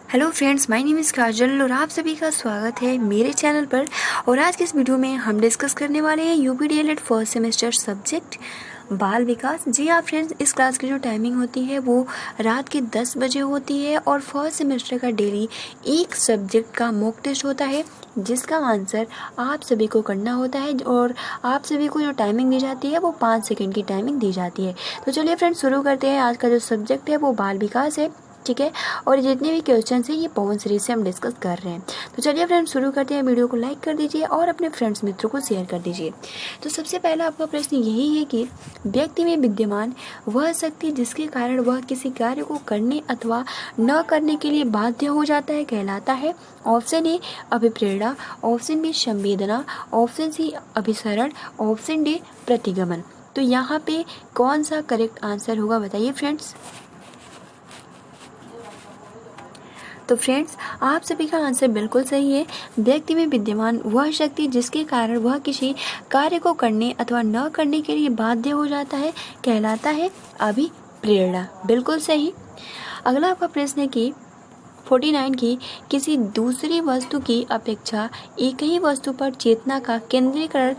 Hello friends, my name is Kajal और आप सभी का स्वागत है मेरे चैनल पर। और आज के इस वीडियो में हम डिस्कस करने वाले हैं UP DElEd first semester subject बाल विकास। जी हाँ फ्रेंड्स, इस क्लास की जो टाइमिंग होती है वो रात के 10 बजे होती है और फर्स्ट सेमेस्टर का डेली एक सब्जेक्ट का मॉक टेस्ट होता है जिसका आंसर आप सभी को करना होता है और आप सभी को जो टाइमिंग दी जाती है वो 5 सेकंड की टाइमिंग दी जाती है। तो चलिए फ्रेंड्स शुरू करते हैं। आज का जो सब्जेक्ट है वो बाल विकास है, ठीक है। और जितने भी क्वेश्चन हैं ये पवन सीरीज से हम डिस्कस कर रहे हैं। तो चलिए फ्रेंड्स शुरू करते हैं। वीडियो को लाइक कर दीजिए और अपने फ्रेंड्स मित्रों को शेयर कर दीजिए। तो सबसे पहला आपका प्रश्न यही है कि व्यक्ति में विद्यमान वह शक्ति जिसके कारण वह किसी कार्य को करने अथवा न करने के लिए बाध्य हो जाता है कहलाता है। ऑप्शन ए अभिप्रेरणा, ऑप्शन बी संवेदना, ऑप्शन सी अभिसरण, ऑप्शन डी प्रतिगमन। तो यहाँ पे कौन सा करेक्ट आंसर होगा बताइए फ्रेंड्स। तो फ्रेंड्स आप सभी का आंसर बिल्कुल सही है। व्यक्ति में विद्यमान वह शक्ति जिसके कारण वह किसी कार्य को करने अथवा न करने के लिए बाध्य हो जाता है कहलाता है अभिप्रेरणा। बिल्कुल सही। अगला आपका प्रश्न है कि 49 की किसी दूसरी वस्तु की अपेक्षा एक ही वस्तु पर चेतना का केंद्रीकरण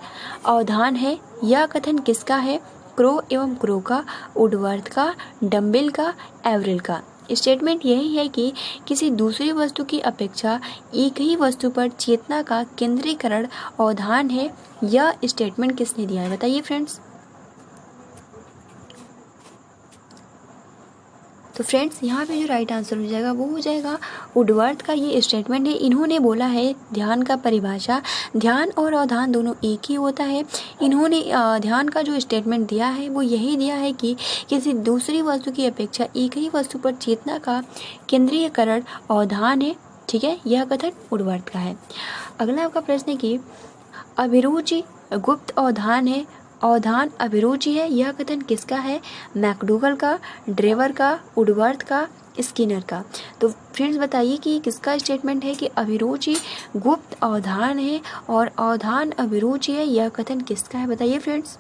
अवधान है। यह कथन किसका है? क्रो एवं क्रो का, वुडवर्थ का, डम्बिल का, एवरेल का। स्टेटमेंट यही है कि किसी दूसरी वस्तु की अपेक्षा एक ही वस्तु पर चेतना का केंद्रीकरण अवधान है। यह स्टेटमेंट किसने दिया है बताइए फ्रेंड्स। तो फ्रेंड्स यहाँ पे जो राइट आंसर हो जाएगा वो हो जाएगा वुडवर्थ का। ये स्टेटमेंट है, इन्होंने बोला है ध्यान का परिभाषा ध्यान और अवधान दोनों एक ही होता है। इन्होंने ध्यान का जो स्टेटमेंट दिया है वो यही दिया है कि किसी दूसरी वस्तु की अपेक्षा एक ही वस्तु पर चेतना का केंद्रीयकरण अवधान है, ठीक है। यह कथन वुडवर्थ का है। अगला आपका प्रश्न है कि अभिरुचि गुप्त अवधान है, अवधान अभिरुचि है। यह कथन किसका है? मैकडूगल का, ड्रेवर का, वुडवर्थ का, स्किनर का। तो फ्रेंड्स बताइए कि किसका स्टेटमेंट है कि अभिरुचि गुप्त अवधान है और अवधान अभिरुचि है। यह कथन किसका है बताइए फ्रेंड्स।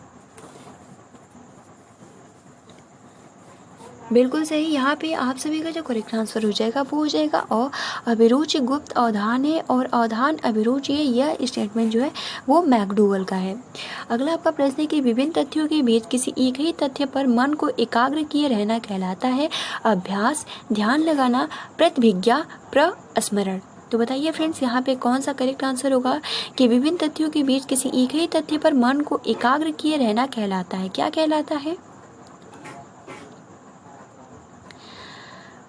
बिल्कुल सही। यहाँ पे आप सभी का जो करेक्ट आंसर हो जाएगा वो हो जाएगा और अभिरुचि गुप्त अवधान है और अवधान अभिरुचि है। यह स्टेटमेंट जो है वो मैकडूगल का है। अगला आपका प्रश्न है कि विभिन्न तथ्यों के बीच किसी एक ही तथ्य पर मन को एकाग्र किए रहना कहलाता है अभ्यास, ध्यान लगाना, प्रतिभिज्ञा, प्रस्मरण। तो बताइए फ्रेंड्स यहाँ पे कौन सा करेक्ट आंसर होगा कि विभिन्न तथ्यों के बीच किसी एक ही तथ्य पर मन को एकाग्र किए रहना कहलाता है। क्या कहलाता है?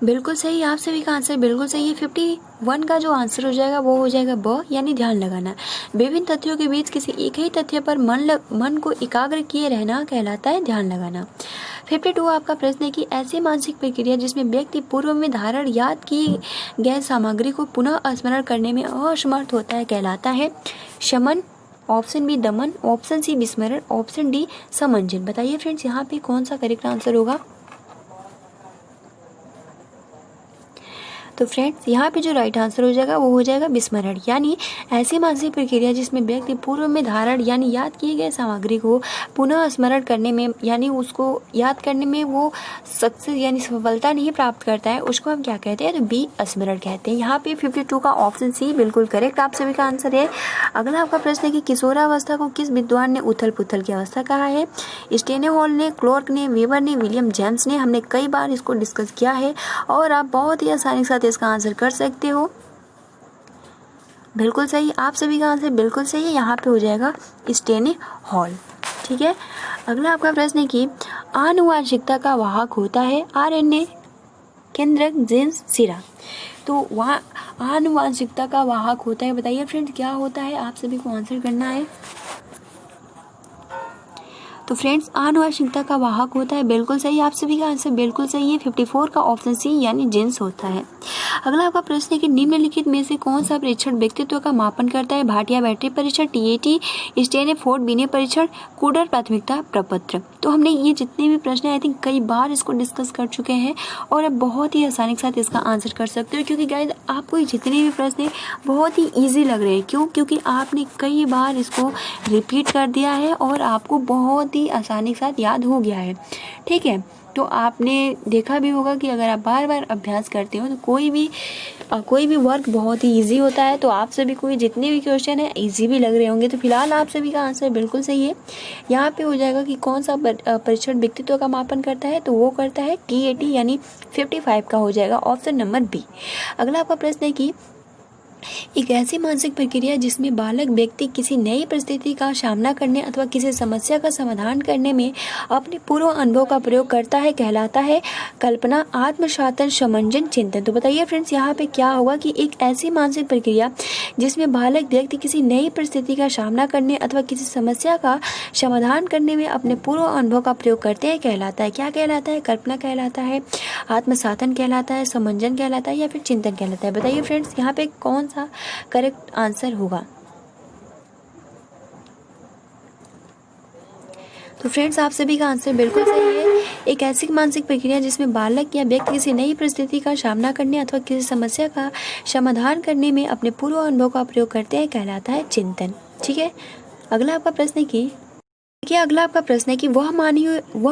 बिल्कुल सही। आप सभी का आंसर बिल्कुल सही है। 51 का जो आंसर हो जाएगा वो हो जाएगा ब यानी ध्यान लगाना। विभिन्न तथ्यों के बीच किसी एक ही तथ्य पर मन को एकाग्र किए रहना कहलाता है ध्यान लगाना। 52 आपका प्रश्न है कि ऐसी मानसिक प्रक्रिया जिसमें व्यक्ति पूर्व में धारण याद की गई सामग्री को पुनः स्मरण करने में असमर्थ होता है कहलाता है शमन, ऑप्शन बी दमन, ऑप्शन सी विस्मरण, ऑप्शन डी समंजन। बताइए फ्रेंड्स यहाँ पे कौन सा करेक्ट आंसर होगा। तो फ्रेंड्स यहाँ पे जो राइट आंसर हो जाएगा वो हो जाएगा विस्मरण। यानी ऐसी मानसिक प्रक्रिया जिसमें व्यक्ति पूर्व में धारण यानी याद किए गए सामग्री को पुनः स्मरण करने में यानी उसको याद करने में वो सक्सेस यानी सफलता नहीं प्राप्त करता है, उसको हम क्या कहते हैं? तो बी स्मरण कहते हैं। यहाँ पे 52 का ऑप्शन सी बिल्कुल करेक्ट आप सभी का आंसर है। अगला आपका प्रश्न है कि किशोरावस्था को किस विद्वान ने उथल पुथल की अवस्था कहा है? स्टेनेहॉल ने, क्लार्क ने, वेबर ने, विलियम जेम्स ने। हमने कई बार इसको डिस्कस किया है और आप बहुत ही आसानी के साथ इसका आंसर कर सकते हो। बिल्कुल सही। आप सभी का आंसर बिल्कुल सही है। यहाँ पे हो जाएगा स्टेनेहॉल, ठीक है। अगला आपका प्रश्न है कि आनुवांशिकता का वाहक होता है आरएनए, केंद्रक, जीन्स, सिरा। तो वहाँ आनुवांशिकता का वाहक होता है, बताइए फ्रेंड्स क्या होता है? आप सभी को आंसर करना है। तो फ्रेंड्स आनुवांशिकता का वाहक होता है, बिल्कुल सही। आप सभी का आंसर बिल्कुल सही है। 54 का ऑप्शन सी यानी जीन्स होता है। अगला आपका प्रश्न है कि निम्नलिखित में से कौन सा परीक्षण व्यक्तित्व का मापन करता है? भाटिया बैटरी परीक्षण, टीएटी, स्टेनफोर्ड बिने परीक्षण, कूडर प्राथमिकता प्रपत्र। तो हमने ये जितने भी प्रश्न आई थिंक कई बार इसको डिस्कस कर चुके हैं और अब बहुत ही आसानी के साथ इसका आंसर कर सकते हो, क्योंकि गाइस आपको ये जितने भी प्रश्न हैं बहुत ही ईजी लग रहे हैं। क्यों? क्योंकि आपने कई बार इसको रिपीट कर दिया है और आपको बहुत ही आसानी के साथ याद हो गया है, ठीक है। तो आपने देखा भी होगा कि अगर आप बार बार अभ्यास करते हो तो कोई भी वर्क बहुत ही इजी होता है। तो आप सभी को जितने भी क्वेश्चन है इजी भी लग रहे होंगे। तो फिलहाल आप सभी का आंसर बिल्कुल सही है। यहाँ पे हो जाएगा कि कौन सा परीक्षण व्यक्तित्व का मापन करता है, तो वो करता है TAT यानी 55 का हो जाएगा ऑप्शन नंबर बी। अगला आपका प्रश्न है कि एक ऐसी मानसिक प्रक्रिया जिसमें बालक व्यक्ति किसी नई परिस्थिति का सामना करने अथवा किसी समस्या का समाधान करने में अपने पूर्व अनुभव का प्रयोग करता है कहलाता है कल्पना, आत्मसातन, समंजन, चिंतन। तो बताइए फ्रेंड्स यहाँ पे क्या होगा कि एक ऐसी मानसिक प्रक्रिया जिसमें बालक व्यक्ति किसी नई परिस्थिति का सामना करने अथवा किसी समस्या का समाधान करने में अपने पूर्व अनुभव का प्रयोग करते हैं कहलाता है, क्या कहलाता है? कल्पना कहलाता है, आत्मसातन कहलाता है, समंजन कहलाता है या फिर चिंतन कहलाता है। बताइए फ्रेंड्स यहाँ पे कौन सा करेक्ट आंसर होगा? तो फ्रेंड्स आप सभी का आंसर बिल्कुल सही है। एक ऐसी मानसिक प्रक्रिया जिसमें बालक या व्यक्ति किसी नई परिस्थिति का सामना करने अथवा किसी समस्या का समाधान करने में अपने पूर्व अनुभव का प्रयोग करते हैं कहलाता है चिंतन। ठीक है, अगला आपका प्रश्न है कि वह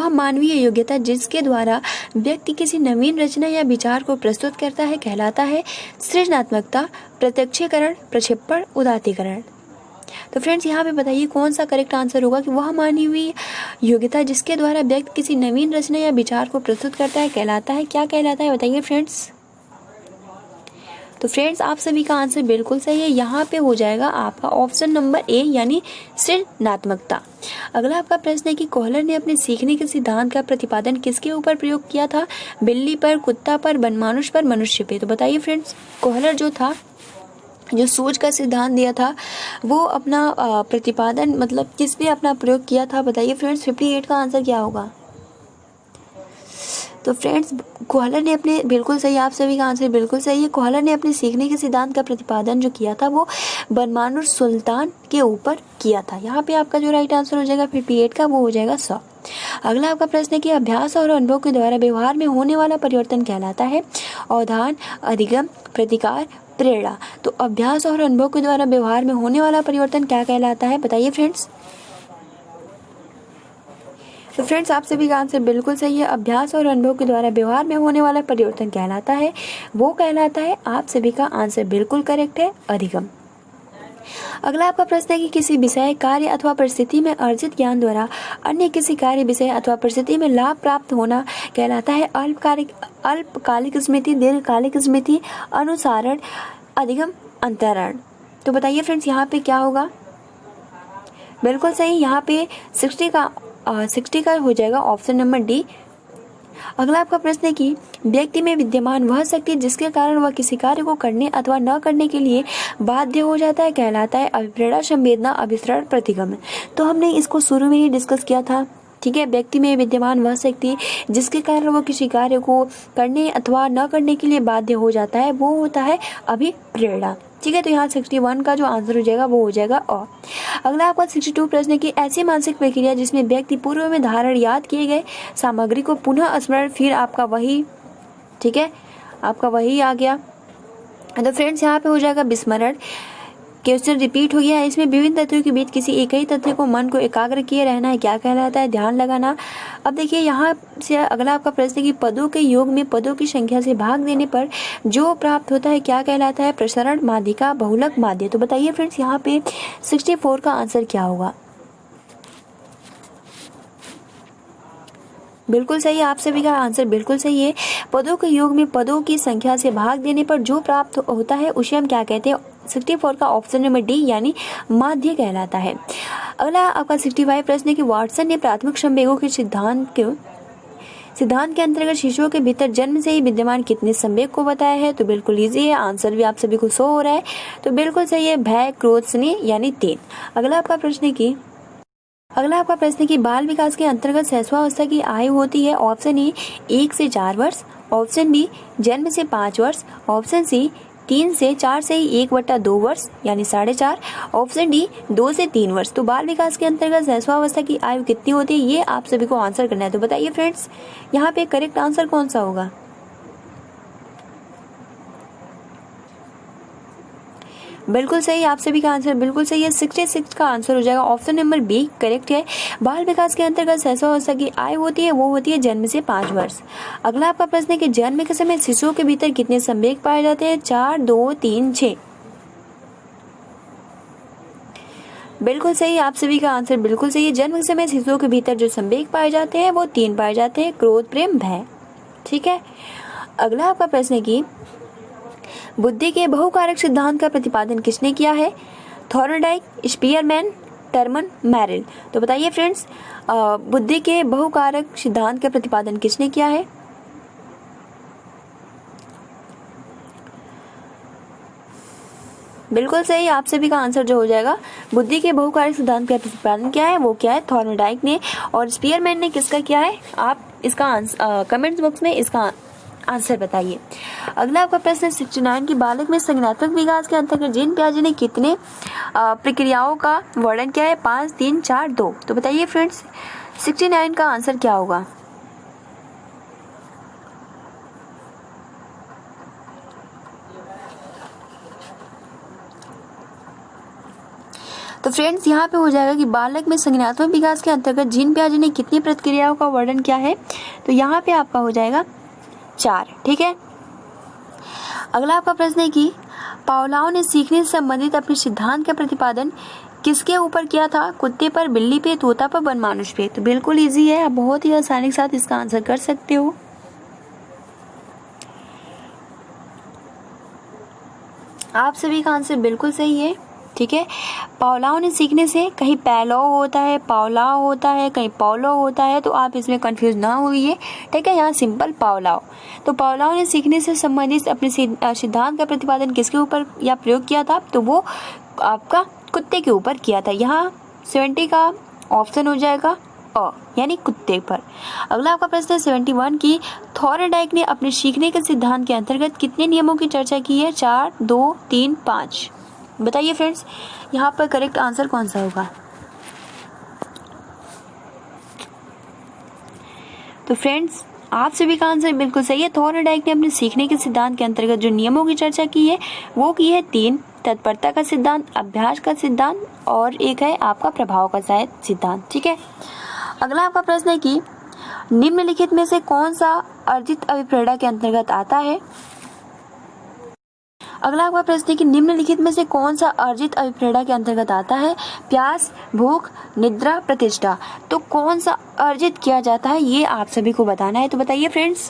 मानवीय योग्यता जिसके द्वारा व्यक्ति किसी नवीन रचना या विचार को प्रस्तुत करता है कहलाता है सृजनात्मकता, प्रत्यक्षीकरण, प्रक्षेपण, उदात्तीकरण। तो फ्रेंड्स यहाँ पे बताइए कौन सा करेक्ट आंसर होगा कि वह मानवीय योग्यता जिसके द्वारा व्यक्ति किसी नवीन रचना या विचार को प्रस्तुत करता है कहलाता है, क्या कहलाता है? बताइए फ्रेंड्स। तो फ्रेंड्स आप सभी का आंसर बिल्कुल सही है। यहाँ पे हो जाएगा आपका ऑप्शन नंबर ए यानी सृजनात्मकता। अगला आपका प्रश्न है कि कोहलर ने अपने सीखने के सिद्धांत का प्रतिपादन किसके ऊपर प्रयोग किया था? बिल्ली पर, कुत्ता पर, बनमानुष पर, मनुष्य पे। तो बताइए फ्रेंड्स, कोहलर जो सूझ का सिद्धांत दिया था वो अपना प्रतिपादन मतलब किस पे अपना प्रयोग किया था? बताइए फ्रेंड्स 58 का आंसर क्या होगा? तो फ्रेंड्स कोहलर ने अपने बिल्कुल सही, आप सभी का आंसर बिल्कुल सही है। कोहलर ने अपने सीखने के सिद्धांत का प्रतिपादन जो किया था वो बनमानुष सुल्तान के ऊपर किया था। यहाँ पे आपका जो राइट आंसर हो जाएगा 58 का वो हो जाएगा 100। अगला आपका प्रश्न है कि अभ्यास और अनुभव के द्वारा व्यवहार में होने वाला परिवर्तन कहलाता है अवधान, अधिगम, प्रतिकार, प्रेरणा। तो अभ्यास और अनुभव के द्वारा व्यवहार में होने वाला परिवर्तन क्या कहलाता है? बताइए फ्रेंड्स। तो फ्रेंड्स आप सभी का आंसर बिल्कुल सही है। अभ्यास और अनुभव के द्वारा व्यवहार में होने वाला परिवर्तन कहलाता है वो कहलाता है, आप सभी का आंसर बिल्कुल करेक्ट है, अधिगम। अगला आपका प्रश्न है कि किसी विषय, कार्य अथवा परिस्थिति में अर्जित ज्ञान द्वारा अन्य किसी कार्य, विषय अथवा परिस्थिति में लाभ प्राप्त होना कहलाता है अल्पकालिक स्मृति, दीर्घकालिक स्मृति, अनुसारण, अधिगम, अंतरण। तो बताइए फ्रेंड्स यहाँ पे क्या होगा? बिल्कुल सही, यहाँ पे 60 का हो जाएगा ऑप्शन नंबर डी। अगला आपका प्रश्न है कि व्यक्ति में विद्यमान वह शक्ति जिसके कारण वह किसी कार्य को करने अथवा न करने के लिए बाध्य हो जाता है कहलाता है अभिप्रेरणा, संवेदना, अभिसरण, प्रतिगमन। तो हमने इसको शुरू में ही डिस्कस किया था। ठीक है, व्यक्ति में विद्यमान वह शक्ति जिसके कारण वो किसी कार्य को करने अथवा न करने के लिए बाध्य हो जाता है वो होता है अभिप्रेरणा। ठीक है, तो यहाँ 61 का जो आंसर हो जाएगा वो हो जाएगा और। अगला आपका 62 प्रश्न है कि ऐसी मानसिक प्रक्रिया जिसमें व्यक्ति पूर्व में धारण याद किए गए सामग्री को पुनः स्मरण, फिर आपका वही, ठीक है, आपका वही आ गया। तो फ्रेंड्स यहाँ पे हो जाएगा विस्मरण। क्वेश्चन रिपीट हो गया है, इसमें विभिन्न तथ्यों के बीच किसी एक ही तथ्य को मन को एकाग्र किए रहना है, क्या कहलाता है? ध्यान लगाना। अब देखिए यहाँ से अगला आपका प्रश्न है कि पदों के योग में पदों की संख्या से भाग देने पर जो प्राप्त होता है क्या कहलाता है? प्रसरण, माध्यिका, बहुलक, माध्य। तो बताइए फ्रेंड्स यहाँ पे 64 का आंसर क्या होगा? बिल्कुल सही, आप सभी का आंसर बिल्कुल सही है। पदों के योग में पदों की संख्या से भाग देने पर जो प्राप्त होता है उसे हम क्या कहते हैं? 64 का ऑप्शन नंबर डी यानी माध्य कहलाता है। अगला आपका 65 प्रश्न है कि वाटसन ने प्राथमिक संवेगों के सिद्धांत के अंतर्गत शिशुओं के भीतर जन्म से ही विद्यमान कितने संवेग को बताया है? तो बिल्कुल इजी है, आंसर भी आप सभी को शो हो रहा है। तो बिल्कुल सही है, भय, क्रोध, स्नेह यानी 3। अगला आपका प्रश्न है कि बाल विकास के अंतर्गत शैशवावस्था की आयु होती है ऑप्शन ए 1 से 4 वर्ष, ऑप्शन बी जन्म से 5 वर्ष, ऑप्शन सी 3 से 4 से 1/2 वर्ष यानी 4.5, ऑप्शन डी 2 से 3 वर्ष। तो बाल विकास के अंतर्गत शैशवावस्था की आयु कितनी होती है ये आप सभी को आंसर करना है। तो बताइए फ्रेंड्स यहाँ पे करेक्ट आंसर कौन सा होगा? बिल्कुल सही, आप सभी का आंसर बिल्कुल सही है। 66 का आंसर हो जाएगा ऑप्शन नंबर बी करेक्ट है। बाल विकास के अंतर्गत शैशवावस्था की आयु होती है वो होती है जन्म से 5 वर्ष। अगला आपका प्रश्न है कि जन्म के समय शिशुओं के भीतर कितने संवेग पाए जाते हैं? 4, 2, 3, 6। बिल्कुल सही, आप सभी का आंसर बिल्कुल सही है। जन्म के समय शिशुओं के भीतर जो संवेग पाए जाते हैं वो 3 पाए जाते हैं, क्रोध, प्रेम, भय। ठीक है, अगला आपका प्रश्न है कि बुद्धि के बहुकारक सिद्धांत का प्रतिपादन किसने किया है? Thorndike, Spearman, Terman, Merrill. तो बताइए फ्रेंड्स, बुद्धि के बहुकारक सिद्धांत का प्रतिपादन किसने किया है? बिल्कुल सही, आप सभी का आंसर जो हो जाएगा बुद्धि के बहुकारक सिद्धांत का प्रतिपादन क्या है वो क्या है? थॉर्नडाइक ने। और स्पीयरमैन ने किसका किया है? आप इसका कमेंट्स बॉक्स में इसका आंसर बताइए। अगला आपका प्रश्न है 69 की बालक में संज्ञानात्मक विकास के अंतर्गत जीन पियाजे ने कितने प्रक्रियाओं का वर्णन किया है? 5, 3, 4, 2। तो बताइए फ्रेंड्स 69 का आंसर क्या होगा? तो फ्रेंड्स यहाँ पे हो जाएगा कि बालक में संज्ञानात्मक विकास के अंतर्गत जीन पियाजे ने कितनी प्रक्रियाओं का वर्णन किया है? तो यहाँ पे आपका हो जाएगा 4। ठीक है, अगला आपका प्रश्न है कि पावलोव ने सीखने से संबंधित अपने सिद्धांत का प्रतिपादन किसके ऊपर किया था? कुत्ते पर, बिल्ली पे, तोता पर, बनमानुष पे। तो बिल्कुल इजी है, आप बहुत ही आसानी के साथ इसका आंसर कर सकते हो। आप सभी का आंसर बिल्कुल सही है। ठीक है, पावलोव ने सीखने से, कहीं पैलोव होता है, पावलोव होता है, कहीं पावलोव होता है, तो आप इसमें कंफ्यूज ना होइए। ठीक है, यहाँ सिंपल पावलोव। तो पावलोव ने सीखने से संबंधित अपने सिद्धांत का प्रतिपादन किसके ऊपर या प्रयोग किया था? तो वो आपका कुत्ते के ऊपर किया था। यहाँ 70 का ऑप्शन हो जाएगा यानी कुत्ते पर। अगला आपका प्रश्न है 71 की थॉर्नडाइक ने अपने सीखने के सिद्धांत के अंतर्गत कितने नियमों की चर्चा की है? 4, 2, 3, 5। बताइए फ्रेंड्स, यहाँ पर करेक्ट आंसर कौन सा होगा? तो फ्रेंड्स आप सभी का आंसर बिल्कुल सही है। थॉर्नडाइक ने अपने सीखने के सिद्धांत के अंतर्गत जो नियमों की चर्चा की है वो की है 3, तत्परता का सिद्धांत, अभ्यास का सिद्धांत और एक है आपका प्रभाव का शायद सिद्धांत। ठीक है, अगला आपका प्रश्न है कि निम्नलिखित में से कौन सा अर्जित अभिप्रेरणा के अंतर्गत आता है? अगला आपका प्रश्न है कि निम्नलिखित में से कौन सा अर्जित अभिप्रेरणा के अंतर्गत आता है? प्यास, भूख, निद्रा, प्रतिष्ठा। तो कौन सा अर्जित किया जाता है ये आप सभी को बताना है। तो बताइए फ्रेंड्स।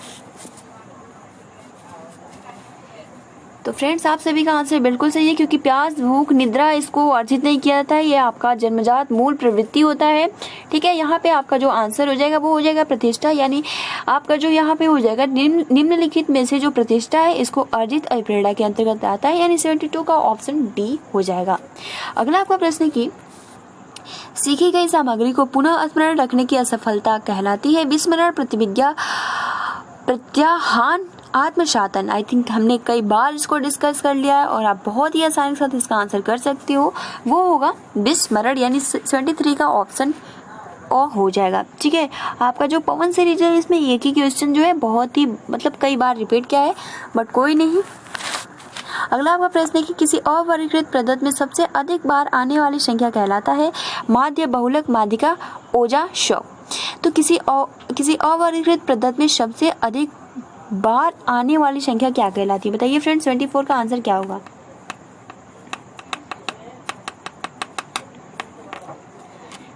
तो फ्रेंड्स आप सभी का आंसर बिल्कुल सही है, क्योंकि प्यास, भूख, निद्रा इसको अर्जित नहीं किया जाता है, ये आपका जन्मजात मूल प्रवृत्ति होता है। ठीक है, यहाँ पे आपका जो आंसर हो जाएगा वो हो जाएगा प्रतिष्ठा, यानी आपका जो यहाँ पे हो जाएगा निम्नलिखित में से जो प्रतिष्ठा है इसको अर्जित अभिप्रेरणा के अंतर्गत आता है, यानी 72 का ऑप्शन डी हो जाएगा। अगला आपका प्रश्न की सीखी गई सामग्री को पुनः स्मरण रखने की असफलता कहलाती है? विस्मरण, प्रतिविज्ञा, प्रत्याहान, आत्मशातन। आई थिंक हमने कई बार इसको डिस्कस कर लिया है और आप बहुत ही आसानी के साथ इसका आंसर कर सकते हो। वो होगा विस्मरण, यानी 73 का ऑप्शन हो जाएगा। ठीक है, आपका जो पवन सीरीज है इसमें एक ही क्वेश्चन जो है बहुत ही कई बार रिपीट किया है, बट कोई नहीं। अगला आपका प्रश्न है कि किसी अवर्गीकृत पदार्थ में सबसे अधिक बार आने वाली संख्या कहलाता है? माध्य, बहुलक, माध्यिका, ओजा, शव। तो किसी अवर्गीकृत पदार्थ में सबसे अधिक बार आने वाली संख्या क्या कहलाती है? बताइए फ्रेंड्स 24 का आंसर क्या होगा?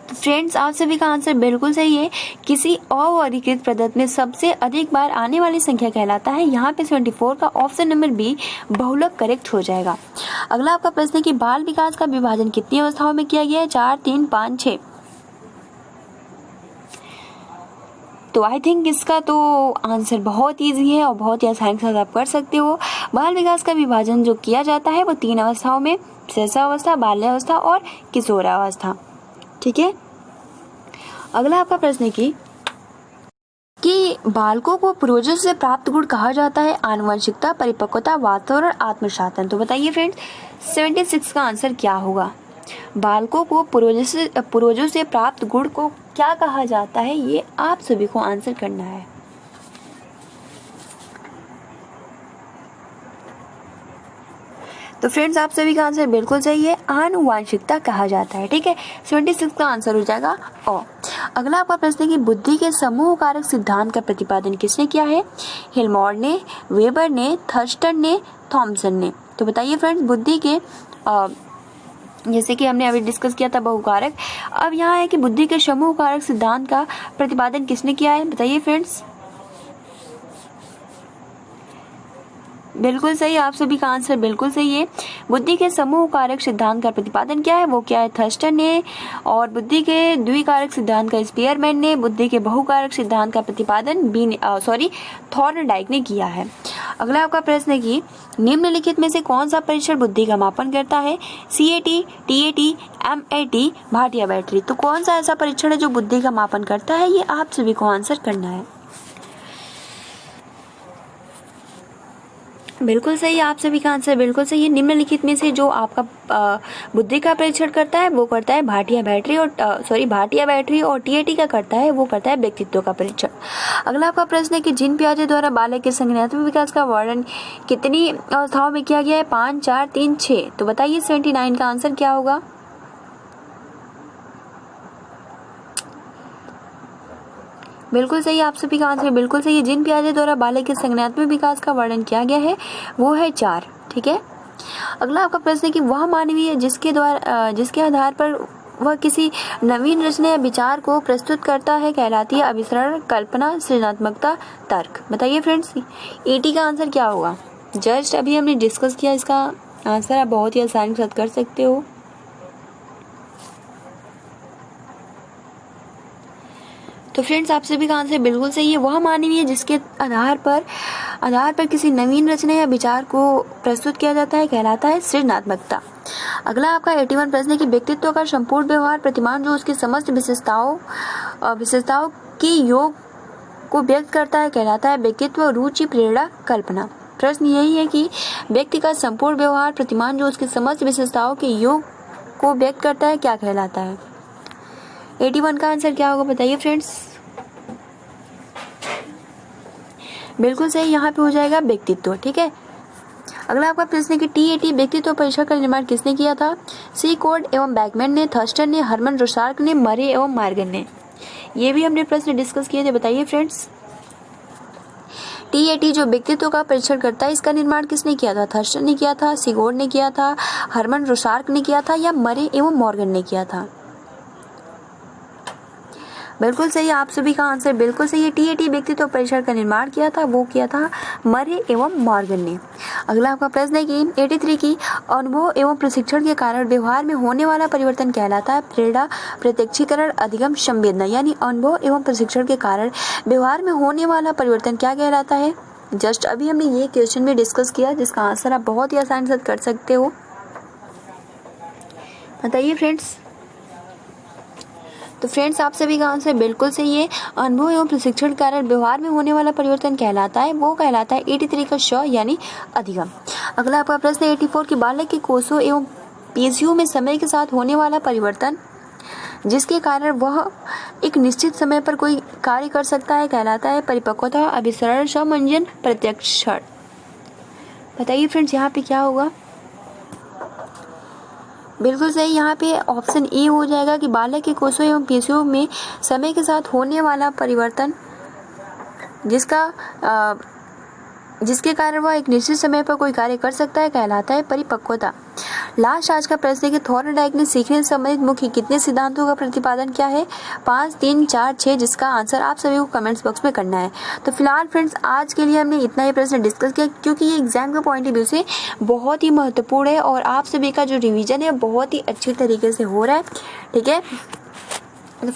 तो फ्रेंड्स आप सभी का आंसर बिल्कुल सही है। किसी अवर्गीकृत पदार्थ में सबसे अधिक बार आने वाली संख्या कहलाता है, यहाँ पे 74 का ऑप्शन नंबर बी बहुलक करेक्ट हो जाएगा। अगला आपका प्रश्न है कि बाल विकास का विभाजन कितनी अवस्थाओं में किया गया है? 4, 3, 5, 6। तो आई थिंक इसका तो आंसर बहुत ईजी है और बहुत ही आसानी के साथ आप कर सकते हो। बाल विकास का विभाजन जो किया जाता है वो 3 अवस्थाओं में, शैशवावस्था, बाल्यावस्था और किशोरावस्था। ठीक है, अगला आपका प्रश्न है कि बालकों को पूर्वजों से प्राप्त गुण कहा जाता है? आनुवंशिकता, परिपक्वता, वातावरण, आत्मशासन। तो बताइए फ्रेंड्स 76 का आंसर क्या होगा? बालकों को पूर्वजों से प्राप्त गुण को क्या कहा जाता है, ये आप सभी को आंसर करना है। तो फ्रेंड्स आप सभी का आंसर बिल्कुल सही है, आनुवांशिकता कहा जाता है। ठीक है, 76 का आंसर हो जाएगा और अगला आपका प्रश्न है कि बुद्धि के समूह कारक सिद्धांत का प्रतिपादन किसने किया है? हिलमॉर ने, वेबर ने, थर्स्टन ने, थॉमसन ने। तो बताइए फ्रेंड्स, बुद्धि के जैसे कि हमने अभी डिस्कस किया था बहुकारक, अब यहाँ है कि बुद्धि के समूह कारक सिद्धांत का प्रतिपादन किसने किया है? बताइए फ्रेंड्स। बिल्कुल सही, आप सभी का आंसर बिल्कुल सही है। बुद्धि के समूह कारक सिद्धांत का प्रतिपादन क्या है? वो क्या है? थर्स्टन ने। और बुद्धि के द्विकारक सिद्धांत का स्पीयरमैन ने। बुद्धि के बहुकारक सिद्धांत का प्रतिपादन थॉर्नडाइक ने किया है। अगला आपका प्रश्न है कि निम्नलिखित में से कौन सा परीक्षण बुद्धि का मापन करता है? CAT, TAT, MAT, Bhatia battery. तो कौन सा ऐसा परीक्षण है जो बुद्धि का मापन करता है? ये आप सभी को आंसर करना है। बिल्कुल सही, आप सभी का आंसर बिल्कुल सही है। निम्नलिखित में से जो आपका बुद्धि का परीक्षण करता है वो करता है भाटिया बैटरी और TAT का करता है वो करता है व्यक्तित्व का परीक्षण। अगला आपका प्रश्न है कि जीन पियाजे द्वारा बालक के संज्ञानात्मक विकास का वर्णन कितनी अवस्थाओं में किया गया है? 5, 4, 3, 6। तो बताइए 79 का आंसर क्या होगा? बिल्कुल सही, आप सभी का आंसर बिल्कुल सही है। जिन पियाजे द्वारा बालक के संज्ञानात्मक विकास का वर्णन किया गया है वो है 4। ठीक है, अगला आपका प्रश्न है कि वह मानवीय जिसके आधार पर वह किसी नवीन रचना या विचार को प्रस्तुत करता है कहलाती है अभिसरण, कल्पना, सृजनात्मकता, तर्क। बताइए फ्रेंड्स, 80 का आंसर क्या होगा? जस्ट अभी हमने डिस्कस किया, इसका आंसर आप बहुत ही आसानी के साथ कर सकते हो। तो फ्रेंड्स आप सभी का आंसर बिल्कुल सही है। वह मानवीय जिसके आधार पर किसी नवीन रचना या विचार को प्रस्तुत किया जाता है कहलाता है सृजनात्मकता। अगला आपका 81 प्रश्न है कि व्यक्तित्व का संपूर्ण व्यवहार प्रतिमान जो उसकी समस्त विशेषताओं के योग को व्यक्त करता है कहलाता है व्यक्तित्व, रुचि, प्रेरणा, कल्पना। प्रश्न यही है कि व्यक्ति का संपूर्ण व्यवहार प्रतिमान जो उसकी समस्त विशेषताओं के योग को व्यक्त करता है क्या कहलाता है? 81 का आंसर क्या होगा? बताइए फ्रेंड्स। बिल्कुल सही, यहाँ पे हो जाएगा व्यक्तित्व। ठीक है, अगला आपका प्रश्न है कि TAT व्यक्तित्व परीक्षण का निर्माण किसने किया था? सीकोड एवं बैकमैन ने, थर्स्टन ने, हर्मन रोसार्क ने, मरे एवं मार्गन ने। ये भी हमने प्रश्न डिस्कस किए थे। बताइए फ्रेंड्स, TAT जो व्यक्तित्व का परीक्षण करता है इसका निर्माण किसने किया था? थर्स्टन ने किया था, सीकोड ने किया था, हर्मन रोसार्क ने किया था या मरे एवं मॉर्गन ने किया था? बिल्कुल सही, आप सभी का आंसर बिल्कुल सही है। TAT व्यक्तित्व परीक्षण का निर्माण किया था वो किया था मरे एवं मॉर्गन ने। अगला आपका प्रश्न है कि 83 की अनुभव एवं प्रशिक्षण के कारण व्यवहार में होने वाला परिवर्तन कहलाता है प्रेरणा, प्रत्यक्षीकरण, अधिगम, संवेदना। यानी अनुभव एवं प्रशिक्षण के कारण व्यवहार में होने वाला परिवर्तन क्या कहलाता है? जस्ट अभी हमने ये क्वेश्चन में डिस्कस किया जिसका आंसर आप बहुत ही आसानी से कर सकते हो। बताइए फ्रेंड्स। तो फ्रेंड्स आप सभी का आंसर बिल्कुल सही है। अनुभव एवं प्रशिक्षण के कारण व्यवहार में होने वाला परिवर्तन कहलाता है 83 का श यानी अधिगम। अगला आपका प्रश्न 84 की बालक के कोषों एवं पेशियों में समय के साथ होने वाला परिवर्तन जिसके कारण वह एक निश्चित समय पर कोई कार्य कर सकता है कहलाता है परिपक्वता, अभिसरण, समंजन, प्रत्यक्षण। बताइए फ्रेंड्स यहाँ पे क्या होगा? बिल्कुल सही, यहाँ पे ऑप्शन ए हो जाएगा कि बालक के कोषों एवं पेशियों में समय के साथ होने वाला परिवर्तन जिसके कारण वह एक निश्चित समय पर कोई कार्य कर सकता है कहलाता है परिपक्वता। लास्ट आज का प्रश्न है कि थॉर्नडाइक ने सीखने से संबंधित मुख्य कितने सिद्धांतों का प्रतिपादन किया है? 5, 3, 4, 6, जिसका आंसर आप सभी को कमेंट्स बॉक्स में करना है। तो फिलहाल फ्रेंड्स आज के लिए हमने इतना ही प्रश्न डिस्कस किया क्योंकि ये एग्जाम के पॉइंट ऑफ व्यू से बहुत ही महत्वपूर्ण है और आप सभी का जो रिविजन है बहुत ही अच्छी तरीके से हो रहा है। ठीक है, तो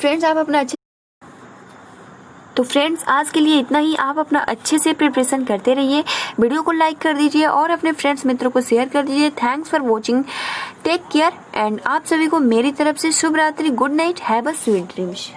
फ्रेंड्स आज के लिए इतना ही। आप अपना अच्छे से प्रिपरेशन करते रहिए, वीडियो को लाइक कर दीजिए और अपने फ्रेंड्स मित्रों को शेयर कर दीजिए। Thanks for watching, take care and आप सभी को मेरी तरफ से शुभ रात्रि, good night, have a sweet dreams.